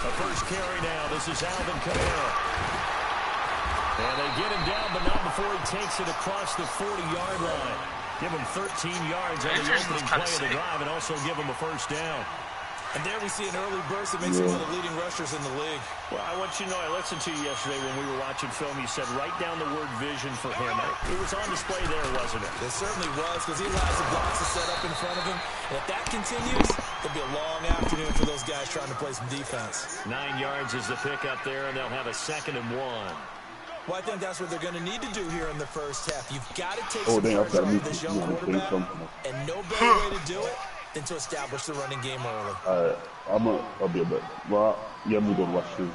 A first carry now. This is Alvin Kamara. And they get him down, but not before he takes it across the 40-yard line. Give him 13 yards on the opening play of the drive and also give him a first down. And there we see an early burst that makes him one of the leading rushers in the league. Well, I want you to know, I listened to you yesterday when we were watching film. You said write down the word vision for him. It was on display there, wasn't it? It certainly was, because he allows the blocks to set up in front of him. And if that continues, it'll be a long afternoon for those guys trying to play some defense. 9 yards is the pickup there, and they'll have a 2nd and 1. Well, I think that's what they're going to need to do here in the first half. You've got to take some pressure off this young quarterback, and no better way to do it than to establish the running game early. I'll be a bit. Well, yeah, we don't watch this.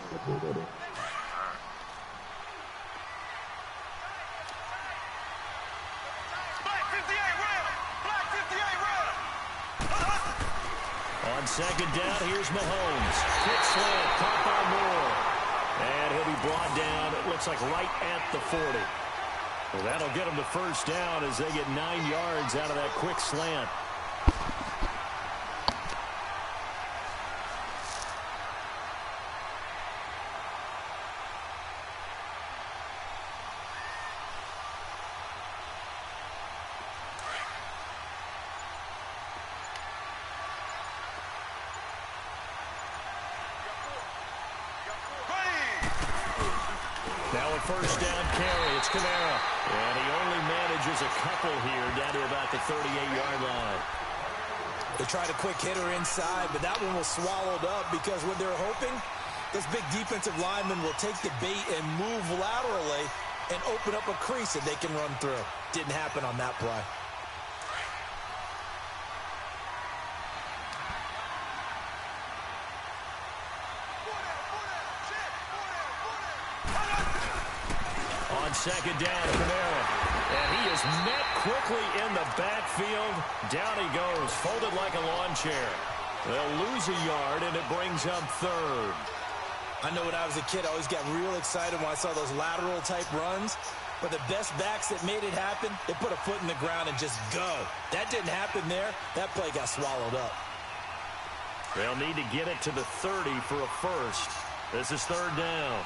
On 2nd down, here's Mahomes. Quick slant, caught by Moore. And he'll be brought down, it looks like right at the 40. Well, that'll get him the first down as they get 9 yards out of that quick slant. Now a first down carry. It's Kamara. And he only manages a couple here down to about the 38-yard line. They tried a quick hitter inside, but that one was swallowed up because what they're hoping, this big defensive lineman will take the bait and move laterally and open up a crease that they can run through. Didn't happen on that play. On 2nd down, Kamara. And he is met quickly in the backfield. Down he goes, folded like a lawn chair. They'll lose a yard, and it brings up 3rd. I know when I was a kid, I always got real excited when I saw those lateral-type runs. But the best backs that made it happen, they put a foot in the ground and just go. That didn't happen there. That play got swallowed up. They'll need to get it to the 30 for a first. This is 3rd down.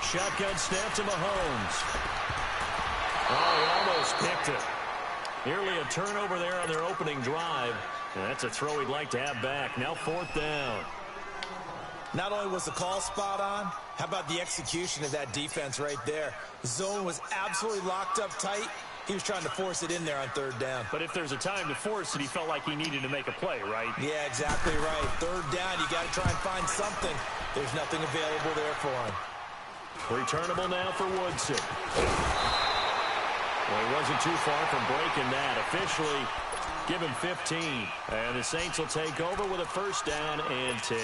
Shotgun snap to Mahomes. Oh, he almost picked it. Nearly a turnover there on their opening drive. And that's a throw he'd like to have back. Now 4th down. Not only was the call spot on, how about the execution of that defense right there? The zone was absolutely locked up tight. He was trying to force it in there on 3rd down. But if there's a time to force it, he felt like he needed to make a play, right? Yeah, exactly right. 3rd down, you got to try and find something. There's nothing available there for him. Returnable now for Woodson. Well, he wasn't too far from breaking that. Officially, give him 15. And the Saints will take over with a first down and 10.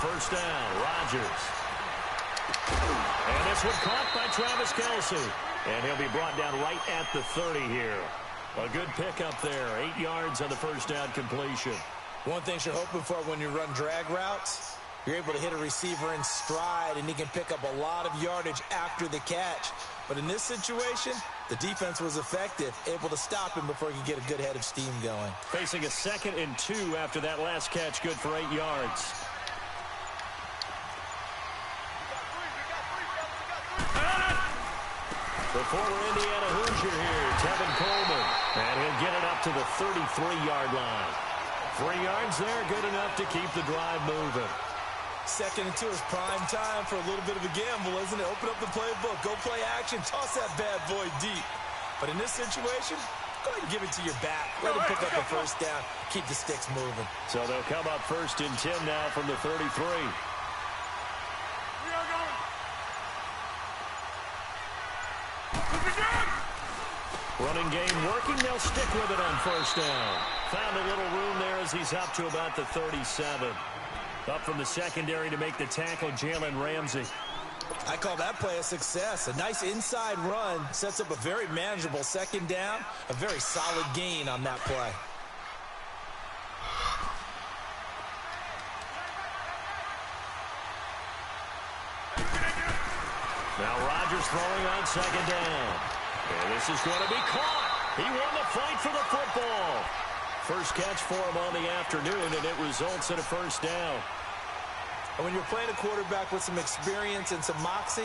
First down, Rodgers. And this one caught by Travis Kelce. And he'll be brought down right at the 30 here. A good pickup there. 8 yards on the first down completion. One thing you're hoping for when you run drag routes, you're able to hit a receiver in stride, and he can pick up a lot of yardage after the catch. But in this situation, the defense was effective, able to stop him before he could get a good head of steam going. Facing a 2nd and 2 after that last catch, good for 8 yards. The former Indiana Hoosier here, Tevin Coleman. And he'll get it up to the 33-yard line. 3 yards there, good enough to keep the drive moving. 2nd and 2 is prime time for a little bit of a gamble, isn't it? Open up the playbook, go play action, toss that bad boy deep. But in this situation, go ahead and give it to your back. Let him pick up the first down, keep the sticks moving. So they'll come up 1st and 10 now from the 33. Running game working. They'll stick with it on first down. Found a little room there as he's up to about the 37. Up from the secondary to make the tackle, Jalen Ramsey. I call that play a success. A nice inside run sets up a very manageable second down. A very solid gain on that play. Now Rodgers throwing on second down. And this is going to be caught. He won the fight for the football. First catch for him on the afternoon, and it results in a first down. And when you're playing a quarterback with some experience and some moxie,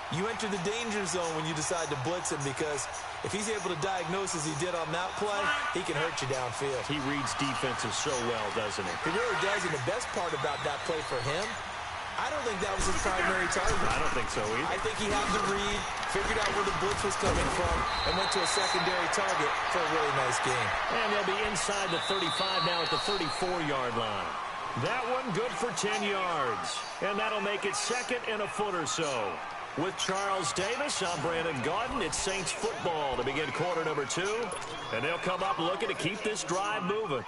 you enter the danger zone when you decide to blitz him, because if he's able to diagnose as he did on that play, he can hurt you downfield. He reads defenses so well, doesn't he? He really does, and the best part about that play for him, I don't think that was his primary target. I don't think so either. I think he had the read, figured out where the blitz was coming from, and went to a secondary target for a really nice game. And they'll be inside the 35 now at the 34-yard line. That one good for 10 yards. And that'll make it second and a foot or so. With Charles Davis, I'm Brandon Gaudin. It's Saints football to begin quarter number 2. And they'll come up looking to keep this drive moving.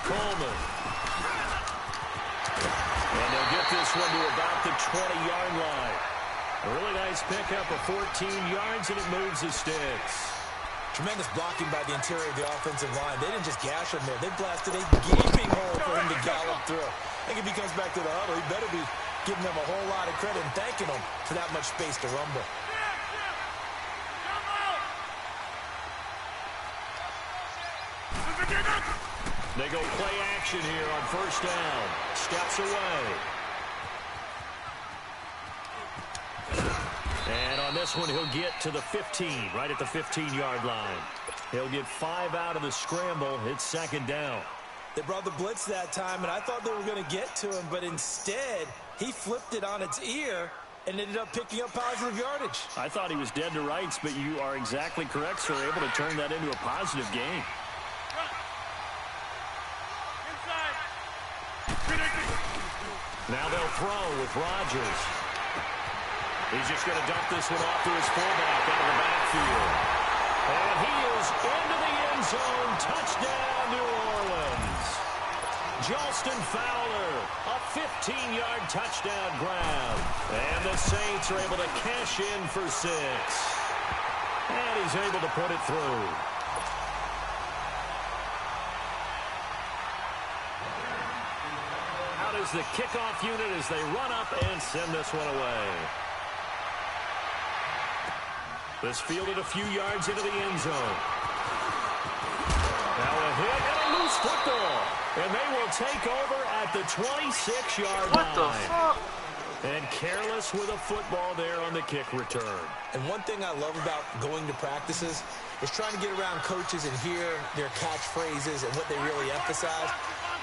Coleman. And they'll get this one to about the 20-yard line. A really nice pickup of 14 yards, and it moves the sticks. Tremendous blocking by the interior of the offensive line. They didn't just gash him there. They blasted a gaping hole for him to gallop through. I think if he comes back to the huddle, he better be giving them a whole lot of credit and thanking them for that much space to rumble. They go play action here on first down. Steps away. And on this one, he'll get to the 15, right at the 15-yard line. He'll get 5 out of the scramble. It's second down. They brought the blitz that time, and I thought they were going to get to him, but instead, he flipped it on its ear and ended up picking up positive yardage. I thought he was dead to rights, but you are exactly correct, sir. Able to turn that into a positive gain. Now they'll throw with Rodgers. He's just going to dump this one off to his fullback out of the backfield. And he is into the end zone. Touchdown, New Orleans. Jolston Fowler, a 15-yard touchdown grab. And the Saints are able to cash in for 6. And he's able to put it through. Is the kickoff unit as they run up and send this one away. This fielded a few yards into the end zone. Now a hit and a loose football. And they will take over at the 26-yard line. What the fuck? And careless with a football there on the kick return. And one thing I love about going to practices is trying to get around coaches and hear their catchphrases and what they really emphasize.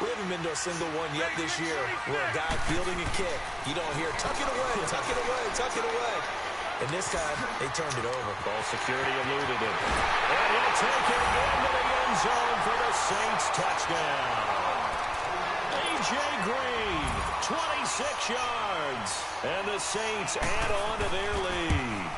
We haven't been to a single one yet this year where a guy fielding a kick, you don't hear, tuck it away, tuck it away, tuck it away. And this time, they turned it over. Ball security eluded him. And he'll take it into the end zone for the Saints touchdown. A.J. Green, 26 yards. And the Saints add on to their lead.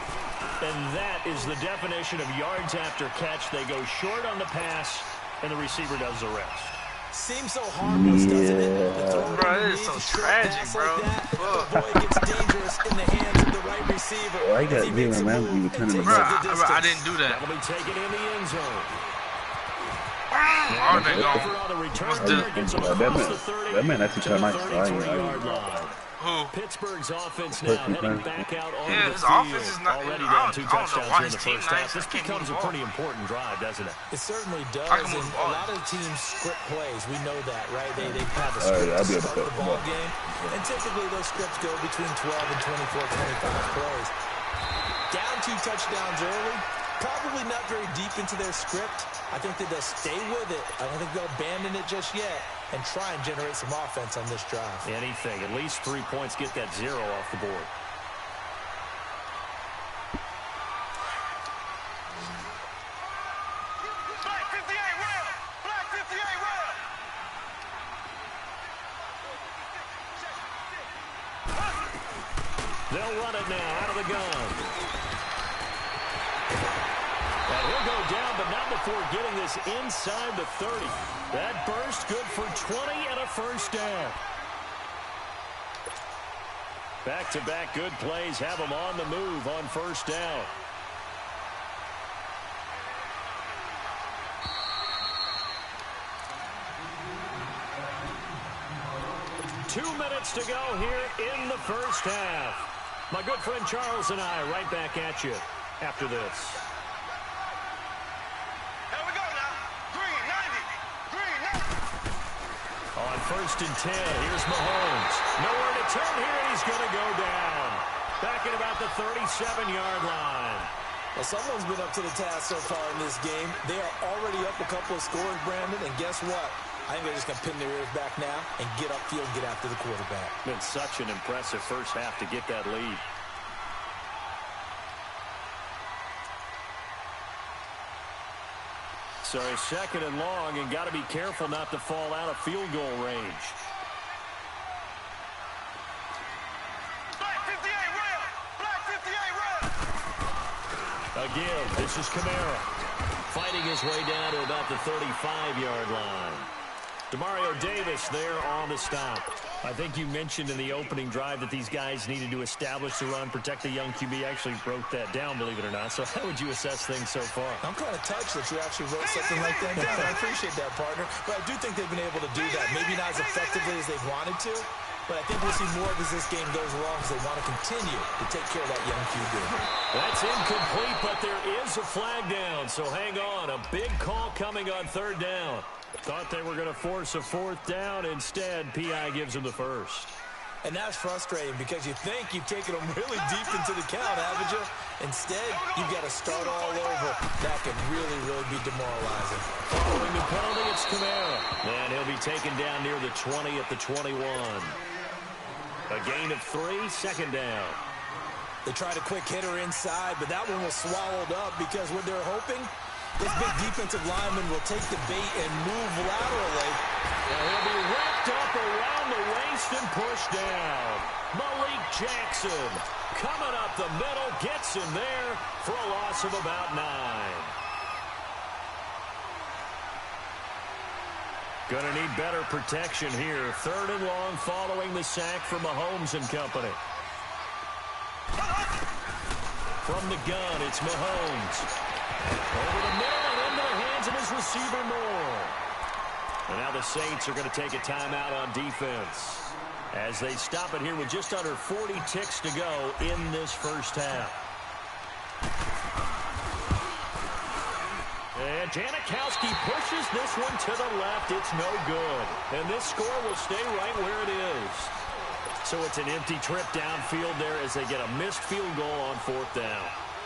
And that is the definition of yards after catch. They go short on the pass, and the receiver does the rest. Seems so harmless, doesn't it? Bro, it is so tragic, bro. But boy, it gets dangerous in the hands of the right receiver. Well, I got Jalen Ramsey returning the Bro, ball. I didn't do that. That'll be taken in the end zone. Oh, they go. That man actually cut my line. Who? Pittsburgh's offense now heading back out on Yeah, the his field. offense is not. Already I down 2 don't know touchdowns why here in his the team first nice. half. This becomes a pretty important drive, doesn't it? It certainly does, I can and move a on. lot of teams script plays. We know that, right? They have a script to start the ball game, and typically those scripts go between 12 and 24, 25 plays. Down 2 touchdowns early, probably not very deep into their script. I think that they'll stay with it. I don't think they'll abandon it just yet and try and generate some offense on this drive. Anything. At least 3 points, get that 0 off the board. They'll run it now out of the gun. And he'll go down, but not before getting this inside the 30. That burst good for 20 and a first down. Back-to-back good plays have them on the move on first down. Two minutes to go here in the first half. My good friend Charles and I right back at you after this. Here we go now. Green 90. On 1st and 10, here's Mahomes. Nowhere to turn here, and he's going to go down. Back at about the 37-yard line. Well, someone's been up to the task so far in this game. They are already up a couple of scores, Brandon, and guess what? I think they're just going to pin their ears back now and get upfield and get after the quarterback. Been such an impressive first half to get that lead. So 2nd and long, and got to be careful not to fall out of field goal range. Black 58 rail. Black 58 rail. A give. This is Kamara. Fighting his way down to about the 35-yard line. Demario Davis there on the stop. I think you mentioned in the opening drive that these guys needed to establish the run, protect the young QB. Actually broke that down, believe it or not. So how would you assess things so far? I'm kind of touched that you actually wrote something like that down. I appreciate that, partner. But I do think they've been able to do that. Maybe not as effectively as they've wanted to, but I think we'll see more of as this game goes along because they want to continue to take care of that young QB. That's incomplete, but there is a flag down. So hang on. A big call coming on 3rd down. Thought they were going to force a 4th down. Instead, P.I. gives them the first. And that's frustrating because you think you've taken them really deep into the count, haven't you? Instead, you've got to start all over. That can really, really be demoralizing. Following the penalty, it's Kamara. And he'll be taken down near the 20 at the 21. A gain of 3, 2nd down. They tried a quick hitter inside, but that one was swallowed up because what they're hoping, this big defensive lineman will take the bait and move laterally. And he'll be wrapped up around the waist and pushed down. Malik Jackson coming up the middle, gets him there for a loss of about 9. Gonna need better protection here. 3rd and long following the sack from Mahomes and company. From the gun, it's Mahomes. Over the middle and into the hands of his receiver Moore. And now the Saints are going to take a timeout on defense as they stop it here with just under 40 ticks to go in this first half. And Janikowski pushes this one to the left. It's no good. And this score will stay right where it is. So it's an empty trip downfield there as they get a missed field goal on 4th down.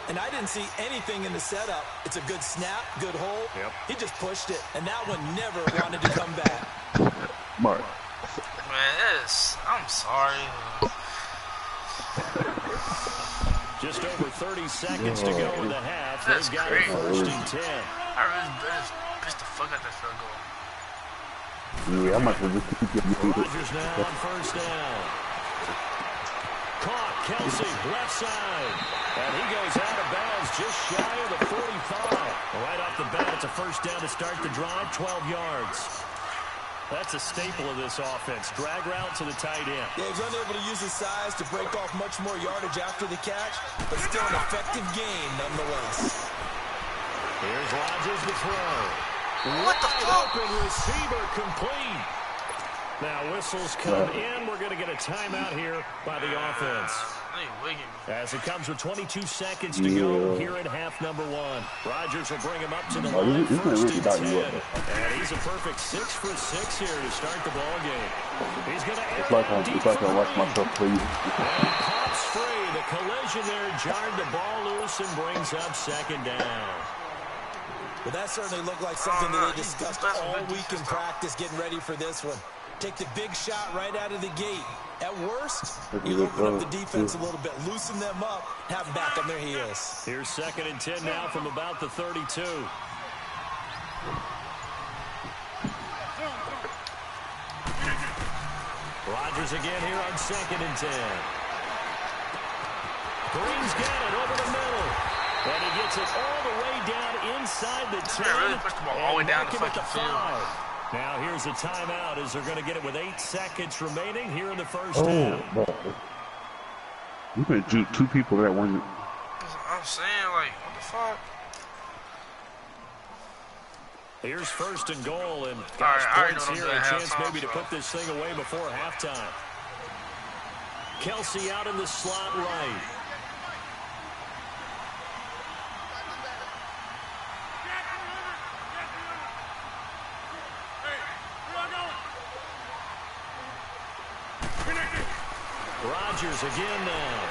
And I didn't see anything in the setup. It's a good snap, good hold. Yep. He just pushed it, and that one never wanted to come back. Mark. Man, I'm sorry. Just over 30 seconds to go in the half. That's They've got crazy. it 1st and 10. I just pissed the fuck out that field goal. Yeah, I'm not going to keep getting Rodgers now on 1st down. Caught, Kelsey, left side. And he goes out of bounds just shy of the 45. Right off the bat, it's a 1st down to start the drive, 12 yards. That's a staple of this offense. Drag route to the tight end. Yeah, he's unable to use his size to break off much more yardage after the catch, but still an effective gain nonetheless. Here's Rodgers to throw. What the fuck? Open receiver complete. Now whistles come in. We're going to get a timeout here by the offense. As it comes with 22 seconds to go here in half number 1. Rodgers will bring him up to the line, 1st and 10. And he's a perfect 6 for 6 here to start the ball game. He's going to air It's like I watch myself play. And he pops free. The collision there jarred the ball loose and brings up 2nd down. Well, that certainly looked like something that they discussed all week in practice getting ready for this one. Take the big shot right out of the gate. At worst, you open up the defense a little bit, loosen them up, have them back on their heels. Here's 2nd and 10 now from about the 32. Rodgers again here on 2nd and 10. Green's got it over the middle. And he gets it all the way down inside the 10. Really pushed the ball all the way down the fucking field. Now here's a timeout as they're going to get it with 8 seconds remaining here in the first half. You been two people that one. I'm saying, like, what the fuck? Here's first and goal, and All right, points here, a chance maybe to put this thing away before halftime. Kelsey out in the slot right. Rodgers again now.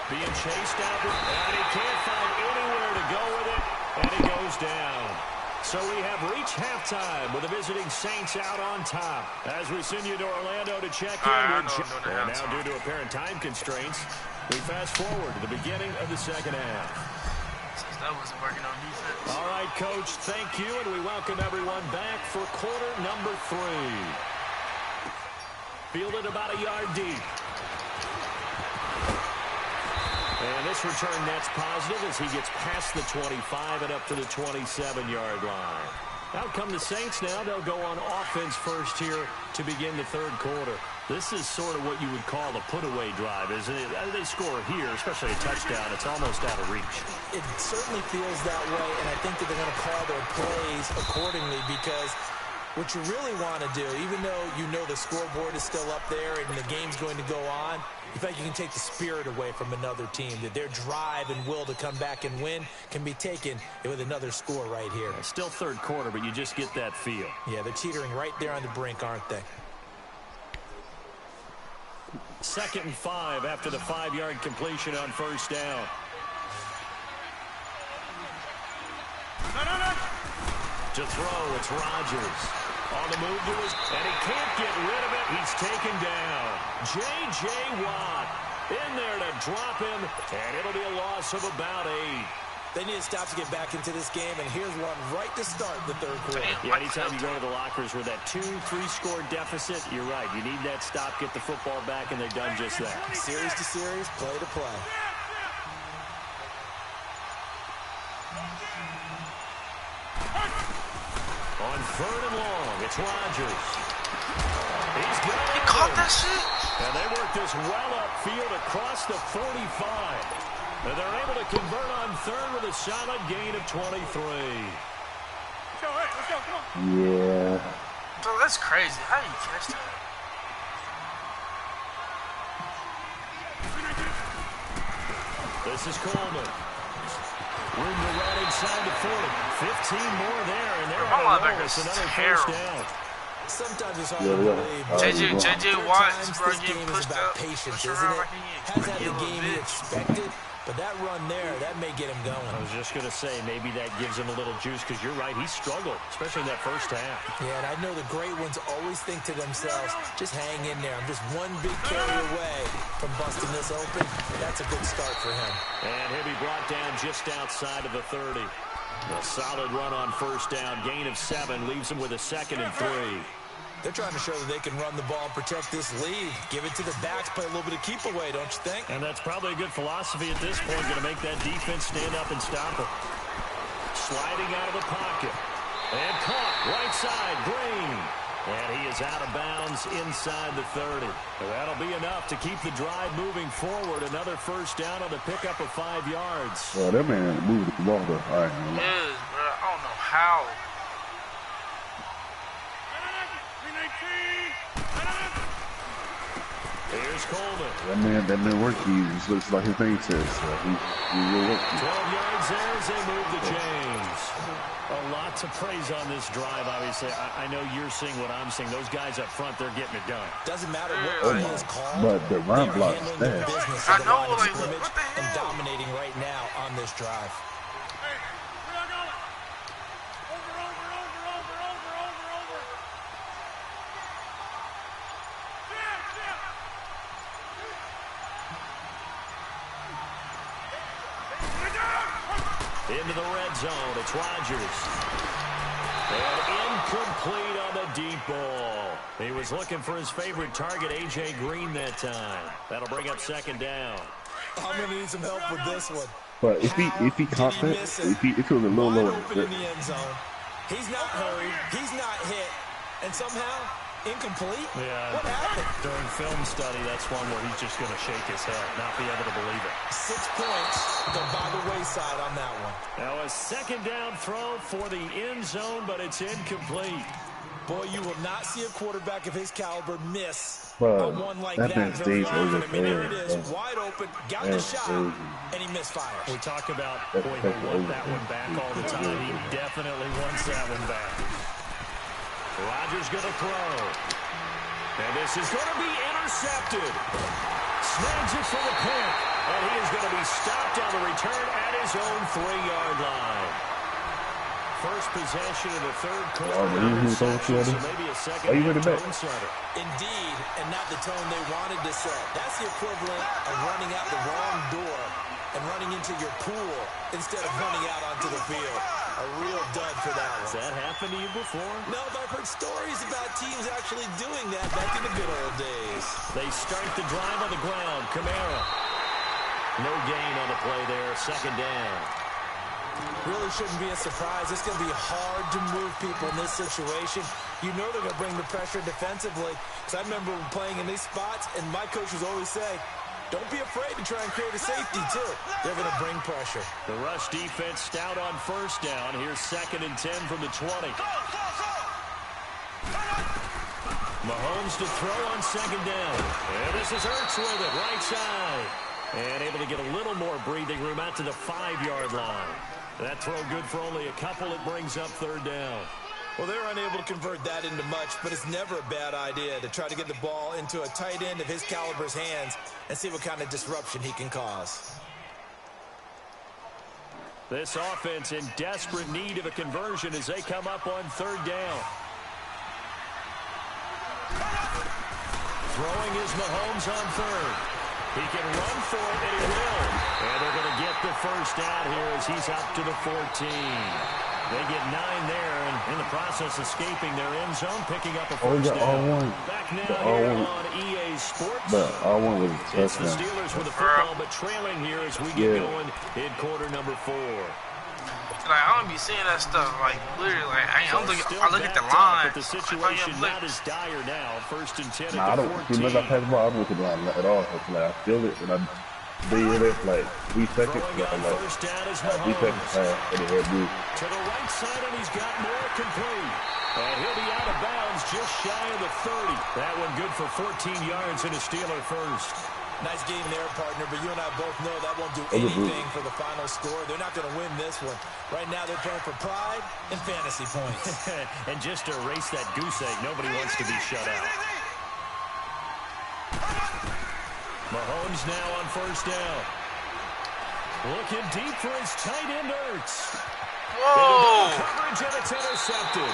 Being chased out, and he can't find anywhere to go with it, and he goes down. So we have reached halftime with the visiting Saints out on top. As we send you to Orlando to check in. And now, due to apparent time constraints, we fast forward to the beginning of the second half. Since that wasn't working on defense. All right, Coach, thank you, and we welcome everyone back for quarter number 3. Fielded about a yard deep. And this return net's positive as he gets past the 25 and up to the 27-yard line. Out come the Saints now. They'll go on offense first here to begin the third quarter. This is sort of what you would call a put-away drive, isn't it? As they score here, especially a touchdown, it's almost out of reach. It certainly feels that way, and I think that they're going to call their plays accordingly because what you really want to do, even though you know the scoreboard is still up there and the game's going to go on, you think you can take the spirit away from another team, that their drive and will to come back and win can be taken with another score right here. Still third quarter, but you just get that feel. Yeah, they're teetering right there on the brink, aren't they? 2nd and 5 after the 5-yard completion on first down. To throw, it's Rodgers. On the move to his, and he can't get rid of it. He's taken down. J.J. Watt in there to drop him, and it'll be a loss of about 8. They need to stop to get back into this game, and here's one right to start the third quarter. Yeah, anytime you go to the lockers with that 2-3 score deficit, you're right. You need that stop, get the football back, and they've done just that. Series to series, play to play. On 3rd and long, it's Rodgers. He's got it. He caught that shit. And they work this well upfield across the 45. And they're able to convert on 3rd with a solid gain of 23. Let's go, come on. Yeah. Bro, that's crazy. How do you catch that? This is Coleman. Room to run inside the 40. 15 more there, and they're on a roll. It's another first down. Sometimes it's hard to believe. J.J. Watt's this game is about patience, isn't it? Has had the game he expected, but that run there, that may get him going. I was just going to say, maybe that gives him a little juice, because you're right, he struggled, especially in that first half. Yeah, and I know the great ones always think to themselves, just hang in there. I'm just one big carry away from busting this open. That's a good start for him. And he'll be brought down just outside of the 30. A solid run on first down. Gain of 7 leaves him with a 2nd and 3. They're trying to show that they can run the ball and protect this lead. Give it to the backs, play a little bit of keep away, don't you think? And that's probably a good philosophy at this point. Going to make that defense stand up and stop it. Sliding out of the pocket. And caught right side, Green. And he is out of bounds inside the 30. That'll be enough to keep the drive moving forward. Another first down on the pickup of 5 yards. Oh, that man moved the ball though. All right. Yes, bro. I don't know how. Here's Coleman. That man work. He looks like his name says. He will work. 12 yards there as they move the chains. A lot to praise on this drive, obviously. I know you're seeing what I'm seeing. Those guys up front, they're getting it done. Doesn't matter what play is called. But the run block is there. I know, like, what the hell? And dominating right now on this drive. Into the red zone. It's Rodgers. And incomplete on the deep ball. He was looking for his favorite target, A.J. Green, that time. That'll bring up second down. I'm going to need some help with this one. But if he confident, if it was a little lower, open in the end zone. He's not hurried. He's not hit. And somehow, incomplete? Yeah. What happened? During film study, that's one where he's just going to shake his head, not be able to believe it. 6 points go by the wayside on that one. Now a second down throw for the end zone, but it's incomplete. Boy, you will not see a quarterback of his caliber miss Bro, a one like that man very stays often. over I mean, there it there, is, bro. wide open, got the That's shot, crazy. and he misfires. We talk about, That's boy, he'll want over. that one back all the time. He definitely wants that one back. Rodgers going to throw. And this is going to be intercepted. Snags it for the pick. And he is going to be stopped on the return at his own 3-yard line. First possession of the third quarter. So maybe a second tone setter. Indeed, and not the tone they wanted to set. That's the equivalent of running out the wrong door and running into your pool instead of running out onto the field. A real dud for that one. Has that happened to you before? No, but I've heard stories about teams actually doing that back in the good old days. They start the drive on the ground. Kamara. No gain on the play there. Second down. Really shouldn't be a surprise. It's going to be hard to move people in this situation. You know they're going to bring the pressure defensively. Because I remember playing in these spots, and my coaches always say, don't be afraid to try and create a safety, too. They're going to bring pressure. The rush defense stout on first down. Here's 2nd and 10 from the 20. Mahomes to throw on second down. And this is Ertz with it, right side. And able to get a little more breathing room out to the 5-yard line. That throw good for only a couple. It brings up third down. Well, they're unable to convert that into much, but it's never a bad idea to try to get the ball into a tight end of his caliber's hands and see what kind of disruption he can cause. This offense in desperate need of a conversion as they come up on third down. Throwing is Mahomes on third. He can run for it, and he will. And they're going to get the first down here as he's up to the 14. They get 9 there, and in the process escaping their end zone, picking up a first down. Back now here on EA Sports. It's the Steelers with the football, but trailing here as we get going in quarter number 4. Like, I don't be seeing that stuff, like, literally, like, I look at the line. But the situation not as dire now. 1st and 10 I at the don't 14. see much I pass the ball. I don't look at the line at all. Like, I feel it, and I be in it like 3 seconds. Throwing on Like, first down is 3 Mahomes. seconds and the head move. To the right side, and he's got more complete. And he'll be out of bounds just shy of the 30. That one good for 14 yards and a Steeler first. Nice game there, partner, but you and I both know that won't do anything for the final score. They're not going to win this one. Right now, they're playing for pride and fantasy points. And just to erase that goose egg, nobody wants to be shut out. Mahomes now on first down. Looking deep for his tight end, Ertz. Whoa! Coverage, and it's intercepted.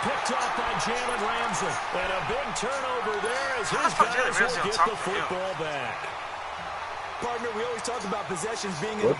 Picked off by Jalen Ramsey. And a big turnover there as his guys will get the football back. Partner, we always talk about possessions being in the